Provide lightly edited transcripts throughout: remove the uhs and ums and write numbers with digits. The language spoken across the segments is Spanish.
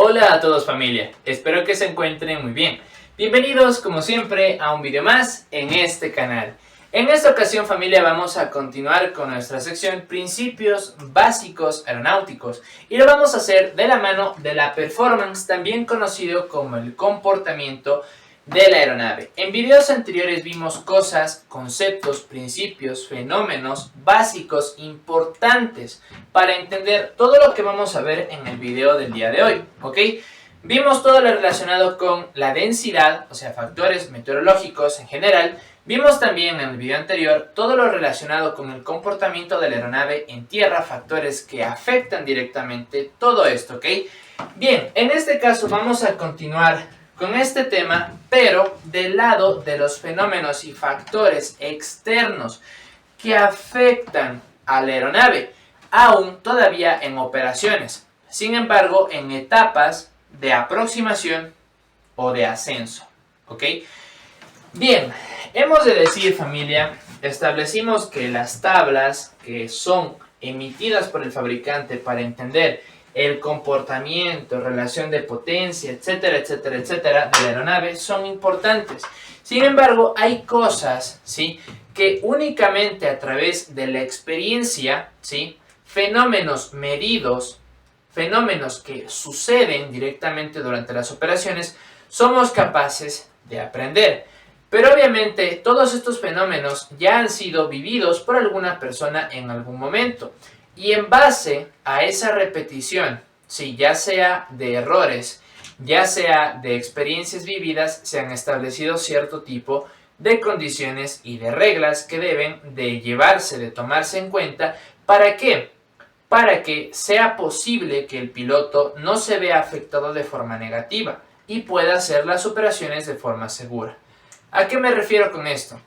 Hola a todos familia, espero que se encuentren muy bien. Bienvenidos como siempre a un video más en este canal. En esta ocasión familia vamos a continuar con nuestra sección Principios Básicos Aeronáuticos y lo vamos a hacer de la mano de la performance, también conocido como el comportamiento de la aeronave. En videos anteriores vimos cosas, conceptos, principios, fenómenos básicos importantes para entender todo lo que vamos a ver en el video del día de hoy, ¿ok? Vimos todo lo relacionado con la densidad, o sea, factores meteorológicos en general. Vimos también en el video anterior todo lo relacionado con el comportamiento de la aeronave en tierra, factores que afectan directamente todo esto, ¿ok? Bien, en este caso vamos a continuar con este tema, pero del lado de los fenómenos y factores externos que afectan a la aeronave, aún todavía en operaciones, sin embargo en etapas de aproximación o de ascenso, ¿ok? Bien, hemos de decir familia, establecimos que las tablas que son emitidas por el fabricante para entender el comportamiento, relación de potencia, etcétera, etcétera, etcétera, de la aeronave son importantes. Sin embargo, hay cosas, ¿sí?, que únicamente a través de la experiencia, ¿sí?, fenómenos medidos, fenómenos que suceden directamente durante las operaciones, somos capaces de aprender. Pero obviamente todos estos fenómenos ya han sido vividos por alguna persona en algún momento. Y en base a esa repetición, sí, ya sea de errores, ya sea de experiencias vividas, se han establecido cierto tipo de condiciones y de reglas que deben de llevarse, de tomarse en cuenta. ¿Para qué? Para que sea posible que el piloto no se vea afectado de forma negativa y pueda hacer las operaciones de forma segura. ¿A qué me refiero con esto?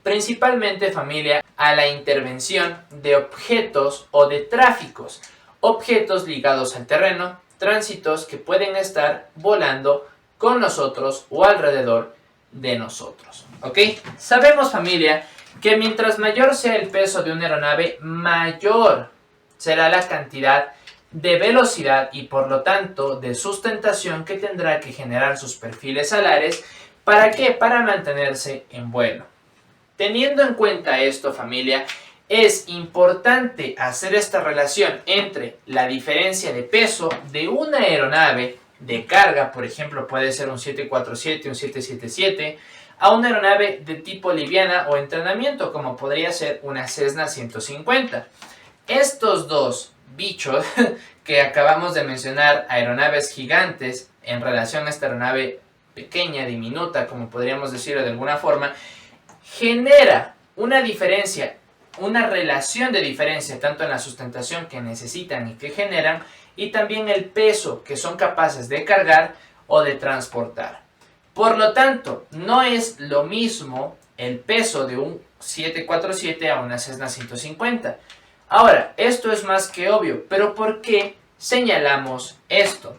Principalmente, familia, a la intervención de objetos o de tráficos, objetos ligados al terreno, tránsitos que pueden estar volando con nosotros o alrededor de nosotros, ¿ok? Sabemos, familia, que mientras mayor sea el peso de una aeronave, mayor será la cantidad de velocidad y por lo tanto de sustentación que tendrá que generar sus perfiles alares. ¿Para qué? Para mantenerse en vuelo. Teniendo en cuenta esto, familia, es importante hacer esta relación entre la diferencia de peso de una aeronave de carga, por ejemplo, puede ser un 747, un 777, a una aeronave de tipo liviana o entrenamiento, como podría ser una Cessna 150. Estos dos bichos que acabamos de mencionar, aeronaves gigantes, en relación a esta aeronave pequeña, diminuta, como podríamos decirlo de alguna forma, genera una diferencia, una relación de diferencia tanto en la sustentación que necesitan y que generan y también el peso que son capaces de cargar o de transportar. Por lo tanto, no es lo mismo el peso de un 747 a una Cessna 150. Ahora, esto es más que obvio, pero ¿por qué señalamos esto?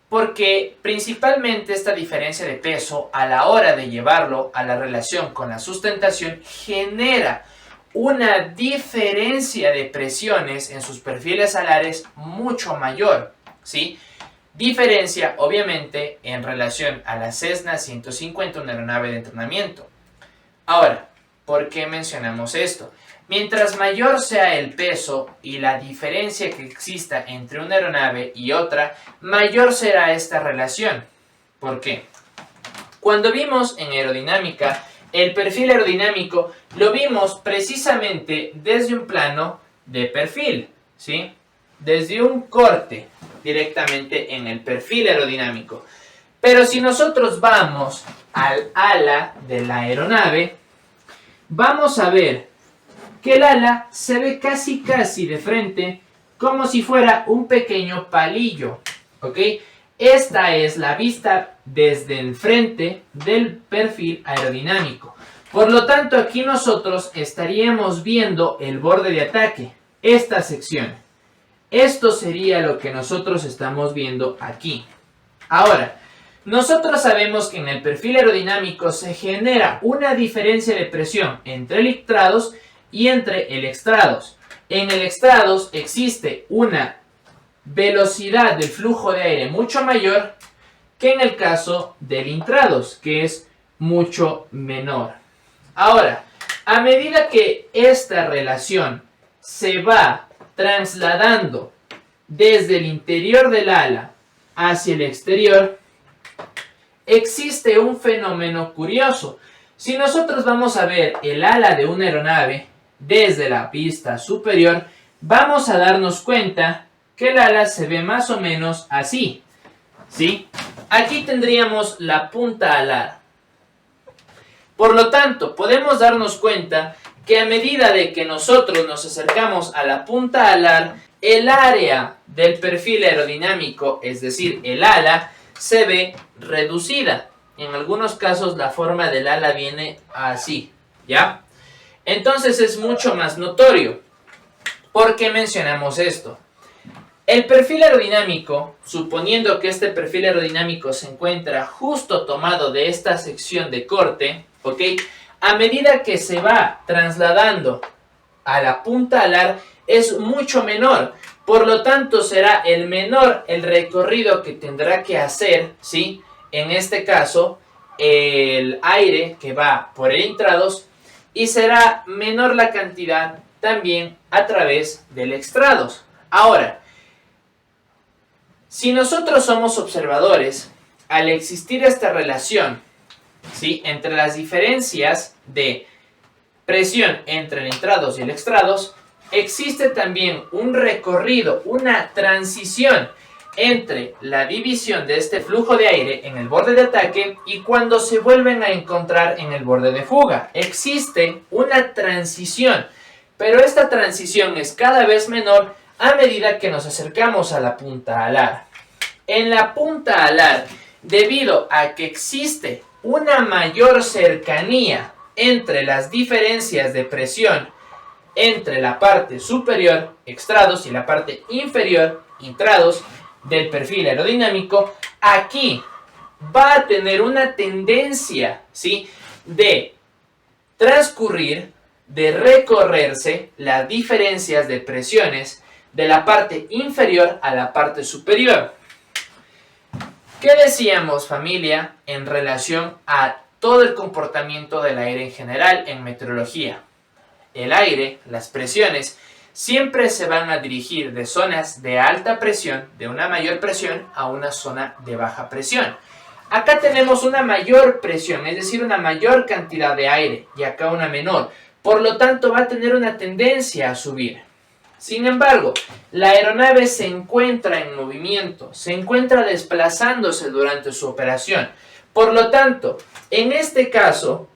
Porque principalmente esta diferencia de peso a la hora de llevarlo a la relación con la sustentación genera una diferencia de presiones en sus perfiles alares mucho mayor, ¿sí? Diferencia obviamente en relación a la Cessna 150, una aeronave de entrenamiento. Ahora, ¿por qué mencionamos esto? Mientras mayor sea el peso y la diferencia que exista entre una aeronave y otra, mayor será esta relación. ¿Por qué? Cuando vimos en aerodinámica, el perfil aerodinámico lo vimos precisamente desde un plano de perfil, ¿sí? Desde un corte directamente en el perfil aerodinámico. Pero si nosotros vamos al ala de la aeronave, vamos a ver que el ala se ve casi de frente, como si fuera un pequeño palillo, ¿ok? Esta es la vista desde el frente del perfil aerodinámico. Por lo tanto, aquí nosotros estaríamos viendo el borde de ataque, esta sección. Esto sería lo que nosotros estamos viendo aquí. Ahora, nosotros sabemos que en el perfil aerodinámico se genera una diferencia de presión entre electrados y entre el extrados. En el extrados existe una velocidad del flujo de aire mucho mayor que en el caso del intrados, que es mucho menor. Ahora, a medida que esta relación se va trasladando desde el interior del ala hacia el exterior, existe un fenómeno curioso. Si nosotros vamos a ver el ala de una aeronave desde la pista superior, vamos a darnos cuenta que el ala se ve más o menos así, ¿sí? Aquí tendríamos la punta alar. Por lo tanto, podemos darnos cuenta que a medida de que nosotros nos acercamos a la punta alar, el área del perfil aerodinámico, es decir, el ala, se ve reducida. En algunos casos la forma del ala viene así, ¿ya? Entonces es mucho más notorio. ¿Por qué mencionamos esto? El perfil aerodinámico, suponiendo que este perfil aerodinámico se encuentra justo tomado de esta sección de corte, ¿ok? A medida que se va trasladando a la punta alar es mucho menor. Por lo tanto, será el menor el recorrido que tendrá que hacer, ¿sí? En este caso, el aire que va por el intrados, y será menor la cantidad también a través del extrados. Ahora, si nosotros somos observadores, al existir esta relación, ¿sí?, entre las diferencias de presión entre el intrados y el extrados, existe también un recorrido, una transición entre la división de este flujo de aire en el borde de ataque y cuando se vuelven a encontrar en el borde de fuga. Existe una transición, pero esta transición es cada vez menor a medida que nos acercamos a la punta alar. En la punta alar, debido a que existe una mayor cercanía entre las diferencias de presión entre la parte superior, extrados, y la parte inferior, intrados, del perfil aerodinámico, aquí va a tener una tendencia, ¿sí?, de transcurrir, de recorrerse las diferencias de presiones de la parte inferior a la parte superior. ¿Qué decíamos, familia, en relación a todo el comportamiento del aire en general en meteorología? El aire, las presiones, siempre se van a dirigir de zonas de alta presión, de una mayor presión, a una zona de baja presión. Acá tenemos una mayor presión, es decir, una mayor cantidad de aire, y acá una menor. Por lo tanto, va a tener una tendencia a subir. Sin embargo, la aeronave se encuentra en movimiento, se encuentra desplazándose durante su operación. Por lo tanto, en este caso,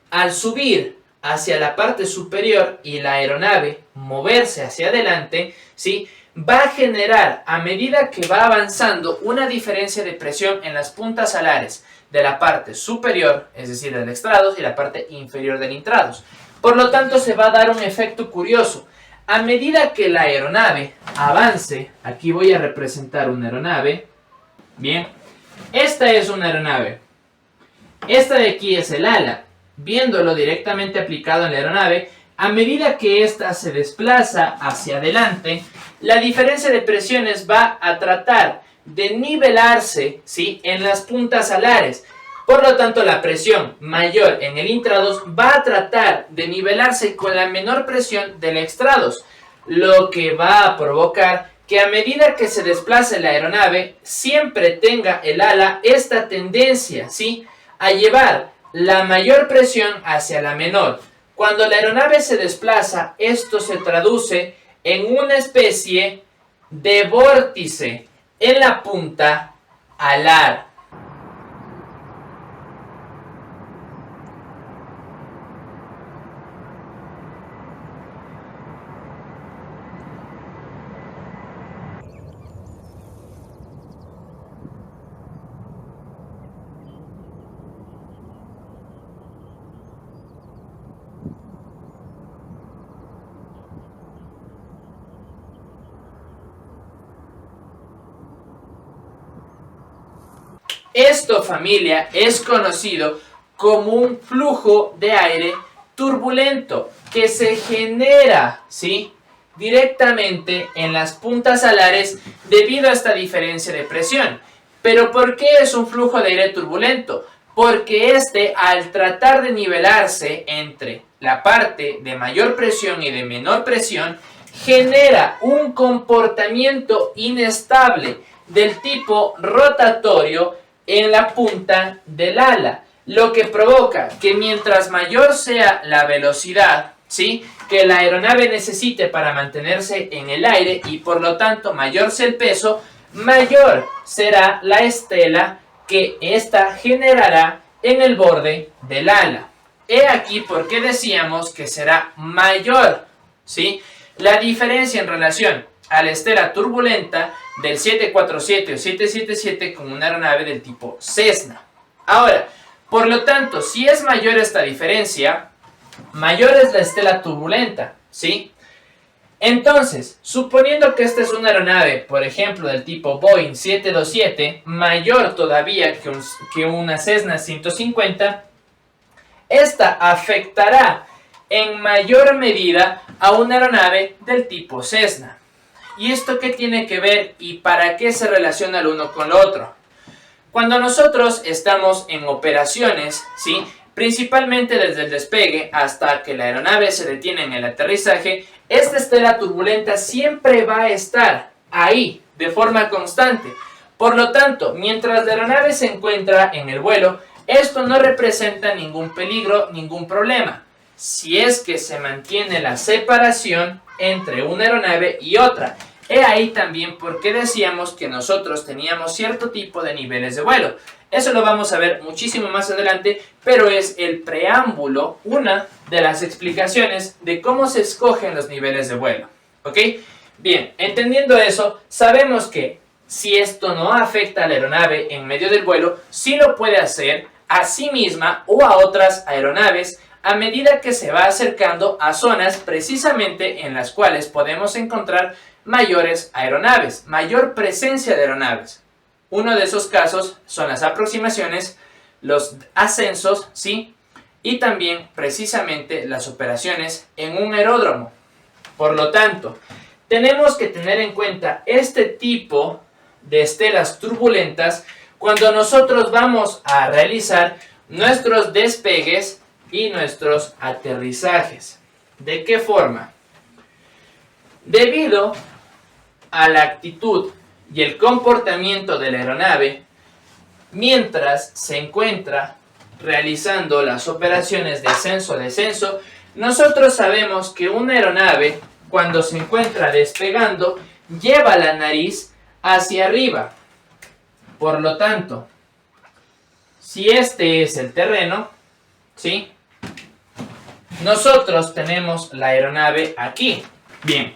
al subir hacia la parte superior y la aeronave moverse hacia adelante, ¿sí?, va a generar, a medida que va avanzando, una diferencia de presión en las puntas alares de la parte superior, es decir, del extrados, y la parte inferior del intrados. Por lo tanto, se va a dar un efecto curioso. A medida que la aeronave avance, aquí voy a representar una aeronave. Bien, esta es una aeronave. Esta de aquí es el ala. Viéndolo directamente aplicado en la aeronave, a medida que ésta se desplaza hacia adelante, la diferencia de presiones va a tratar de nivelarse, ¿sí?, en las puntas alares. Por lo tanto, la presión mayor en el intrados va a tratar de nivelarse con la menor presión del extrados, lo que va a provocar que a medida que se desplace la aeronave, siempre tenga el ala esta tendencia, ¿sí?, a llevar la mayor presión hacia la menor. Cuando la aeronave se desplaza, esto se traduce en una especie de vórtice en la punta alar. Esto, familia, es conocido como un flujo de aire turbulento que se genera, ¿sí?, directamente en las puntas alares debido a esta diferencia de presión. ¿Pero por qué es un flujo de aire turbulento? Porque al tratar de nivelarse entre la parte de mayor presión y de menor presión, genera un comportamiento inestable del tipo rotatorio en la punta del ala, lo que provoca que mientras mayor sea la velocidad, ¿sí?, que la aeronave necesite para mantenerse en el aire y por lo tanto mayor sea el peso, mayor será la estela que ésta generará en el borde del ala. He aquí por qué decíamos que será mayor, ¿sí?, la diferencia en relación a la estela turbulenta del 747 o 777 con una aeronave del tipo Cessna. Ahora, por lo tanto, si es mayor esta diferencia, mayor es la estela turbulenta, ¿sí? Entonces, suponiendo que esta es una aeronave, por ejemplo, del tipo Boeing 727, mayor todavía que una Cessna 150, esta afectará en mayor medida a una aeronave del tipo Cessna. ¿Y esto qué tiene que ver y para qué se relaciona el uno con lo otro? Cuando nosotros estamos en operaciones, ¿sí?, principalmente desde el despegue hasta que la aeronave se detiene en el aterrizaje, esta estela turbulenta siempre va a estar ahí de forma constante. Por lo tanto, mientras la aeronave se encuentra en el vuelo, esto no representa ningún peligro, ningún problema, si es que se mantiene la separación entre una aeronave y otra. He ahí también por qué decíamos que nosotros teníamos cierto tipo de niveles de vuelo. Eso lo vamos a ver muchísimo más adelante, pero es el preámbulo, una de las explicaciones de cómo se escogen los niveles de vuelo. ¿Ok? Bien, entendiendo eso, sabemos que si esto no afecta a la aeronave en medio del vuelo, sí lo puede hacer a sí misma o a otras aeronaves a medida que se va acercando a zonas precisamente en las cuales podemos encontrar mayores aeronaves, mayor presencia de aeronaves. Uno de esos casos son las aproximaciones, los ascensos, ¿sí?, y también precisamente las operaciones en un aeródromo. Por lo tanto, tenemos que tener en cuenta este tipo de estelas turbulentas cuando nosotros vamos a realizar nuestros despegues y nuestros aterrizajes. ¿De qué forma? Debido a la actitud y el comportamiento de la aeronave mientras se encuentra realizando las operaciones de ascenso-descenso, nosotros sabemos que una aeronave, cuando se encuentra despegando, lleva la nariz hacia arriba. Por lo tanto, si este es el terreno, ¿sí?, nosotros tenemos la aeronave aquí. Bien,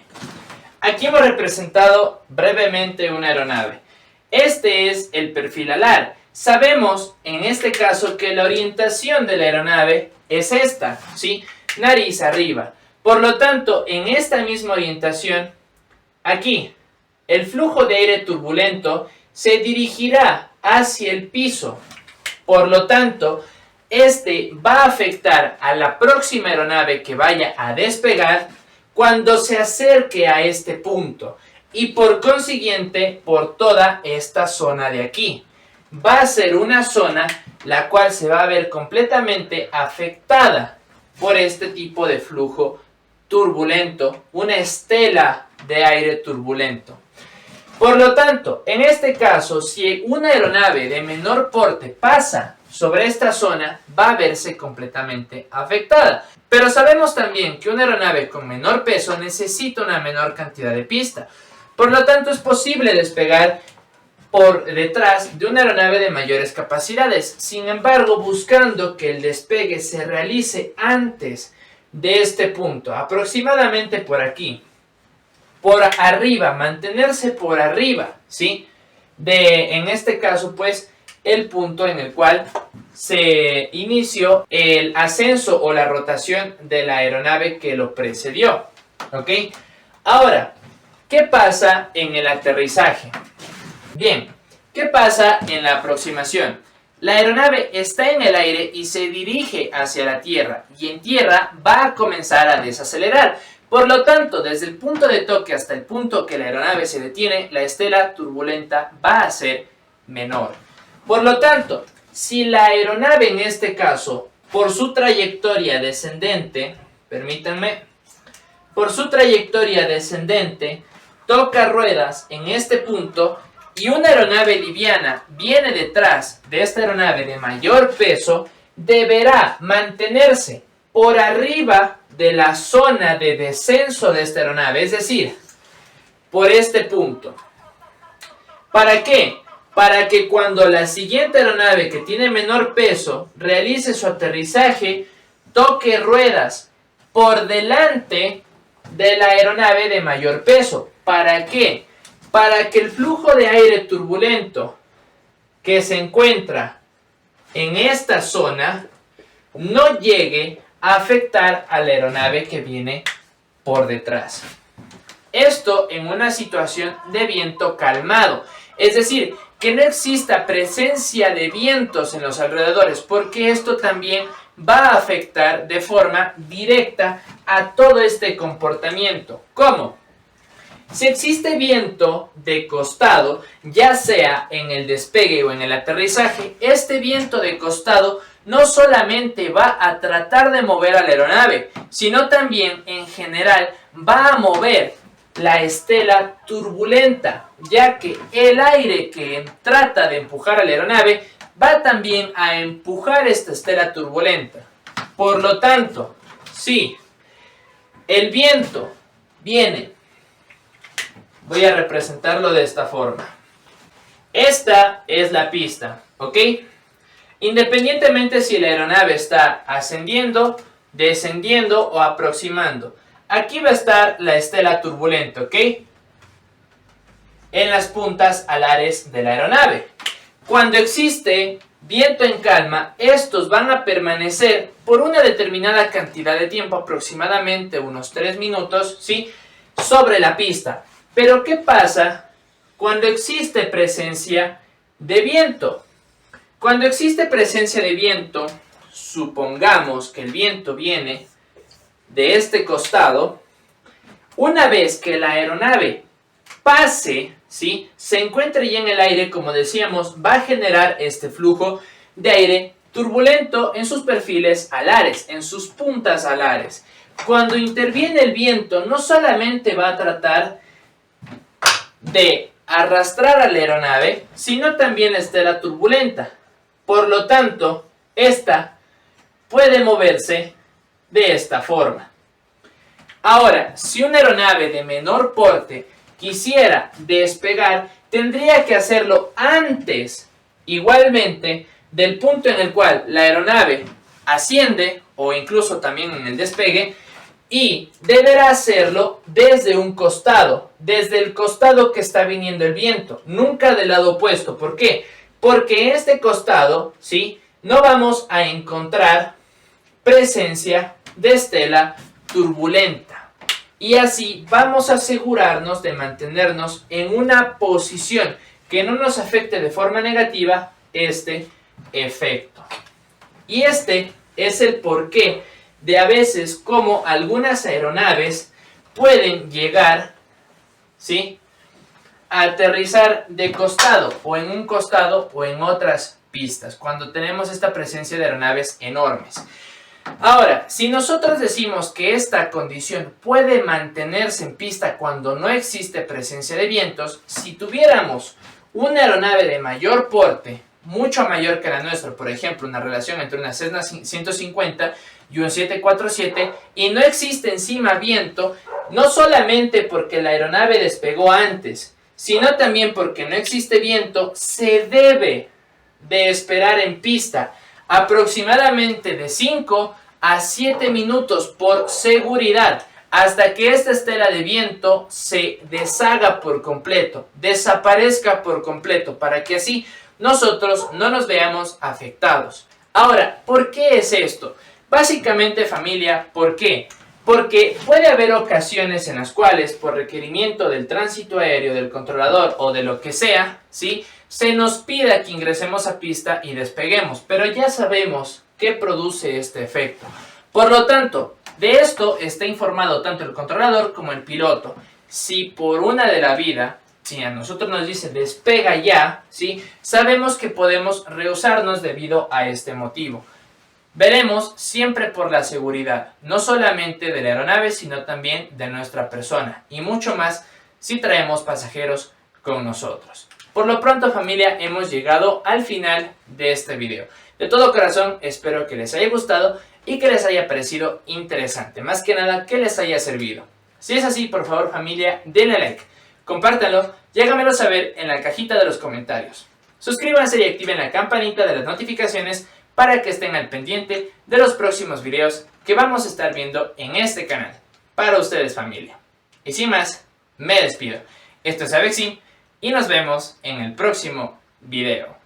aquí hemos representado brevemente una aeronave. Este es el perfil alar. Sabemos en este caso que la orientación de la aeronave es esta, ¿sí?, nariz arriba. Por lo tanto, en esta misma orientación, aquí, el flujo de aire turbulento se dirigirá hacia el piso. Por lo tanto, este va a afectar a la próxima aeronave que vaya a despegar cuando se acerque a este punto y por consiguiente por toda esta zona de aquí. Va a ser una zona la cual se va a ver completamente afectada por este tipo de flujo turbulento, una estela de aire turbulento. Por lo tanto, en este caso, si una aeronave de menor porte pasa sobre esta zona, va a verse completamente afectada. Pero sabemos también que una aeronave con menor peso necesita una menor cantidad de pista. Por lo tanto, es posible despegar por detrás de una aeronave de mayores capacidades. Sin embargo, buscando que el despegue se realice antes de este punto, aproximadamente por aquí, por arriba, mantenerse por arriba, ¿sí?, en este caso, pues, el punto en el cual se inició el ascenso o la rotación de la aeronave que lo precedió, ¿ok? Ahora, ¿qué pasa en el aterrizaje? Bien, ¿qué pasa en la aproximación? La aeronave está en el aire y se dirige hacia la tierra, y en tierra va a comenzar a desacelerar. Por lo tanto, desde el punto de toque hasta el punto que la aeronave se detiene, la estela turbulenta va a ser menor. Por lo tanto, si la aeronave en este caso, por su trayectoria descendente, permítanme, por su trayectoria descendente, toca ruedas en este punto y una aeronave liviana viene detrás de esta aeronave de mayor peso, deberá mantenerse por arriba de la zona de descenso de esta aeronave, es decir, por este punto. ¿Para qué? Para que cuando la siguiente aeronave que tiene menor peso realice su aterrizaje, toque ruedas por delante de la aeronave de mayor peso. ¿Para qué? Para que el flujo de aire turbulento que se encuentra en esta zona no llegue a afectar a la aeronave que viene por detrás. Esto en una situación de viento calmado, es decir, que no exista presencia de vientos en los alrededores, porque esto también va a afectar de forma directa a todo este comportamiento. ¿Cómo? Si existe viento de costado, ya sea en el despegue o en el aterrizaje, este viento de costado no solamente va a tratar de mover a la aeronave, sino también en general va a mover la estela turbulenta, ya que el aire que trata de empujar a la aeronave va también a empujar esta estela turbulenta. Por lo tanto, si el viento viene, voy a representarlo de esta forma. Esta es la pista, ¿ok? Independientemente si la aeronave está ascendiendo, descendiendo o aproximando. Aquí va a estar la estela turbulenta, ¿ok? En las puntas alares de la aeronave. Cuando existe viento en calma, estos van a permanecer por una determinada cantidad de tiempo, aproximadamente unos 3 minutos, ¿sí? Sobre la pista. Pero ¿qué pasa cuando existe presencia de viento? Cuando existe presencia de viento, supongamos que el viento viene de este costado. Una vez que la aeronave pase, ¿sí? Se encuentre ya en el aire, como decíamos, va a generar este flujo de aire turbulento en sus perfiles alares, en sus puntas alares. Cuando interviene el viento, no solamente va a tratar de arrastrar a la aeronave, sino también la estela turbulenta. Por lo tanto, esta puede moverse de esta forma. Ahora, si una aeronave de menor porte quisiera despegar, tendría que hacerlo antes, igualmente, del punto en el cual la aeronave asciende, o incluso también en el despegue, y deberá hacerlo desde un costado, desde el costado que está viniendo el viento, nunca del lado opuesto. ¿Por qué? Porque en este costado, ¿sí?, no vamos a encontrar presencia de estela turbulenta. Y así vamos a asegurarnos de mantenernos en una posición que no nos afecte de forma negativa este efecto. Y este es el porqué de a veces como algunas aeronaves pueden llegar, ¿sí?, a aterrizar de costado, o en un costado o en otras pistas, cuando tenemos esta presencia de aeronaves enormes. Ahora, si nosotros decimos que esta condición puede mantenerse en pista cuando no existe presencia de vientos, si tuviéramos una aeronave de mayor porte, mucho mayor que la nuestra, por ejemplo, una relación entre una Cessna 150 y un 747, y no existe encima viento, no solamente porque la aeronave despegó antes, sino también porque no existe viento, se debe de esperar en pista aproximadamente de 5 a 7 minutos por seguridad, hasta que esta estela de viento se deshaga por completo, desaparezca por completo, para que así nosotros no nos veamos afectados. Ahora, ¿por qué es esto? Básicamente, familia, ¿por qué? Porque puede haber ocasiones en las cuales, por requerimiento del tránsito aéreo, del controlador o de lo que sea, ¿sí?, se nos pida que ingresemos a pista y despeguemos, pero ya sabemos qué produce este efecto. Por lo tanto, De esto está informado tanto el controlador como el piloto. Si por una de la vida, si a nosotros nos dice despega ya, ¿sí? Sabemos que podemos rehusarnos debido a este motivo. Veremos siempre por la seguridad, no solamente de la aeronave, sino también de nuestra persona, y mucho más si traemos pasajeros con nosotros. Por lo pronto, familia, hemos llegado al final de este video. De todo corazón, espero que les haya gustado y que les haya parecido interesante. Más que nada, que les haya servido. Si es así, por favor, familia, denle like, compártanlo y háganmelo saber en la cajita de los comentarios. Suscríbanse y activen la campanita de las notificaciones para que estén al pendiente de los próximos videos que vamos a estar viendo en este canal. Para ustedes, familia. Y sin más, me despido. Esto es Avexim y nos vemos en el próximo video.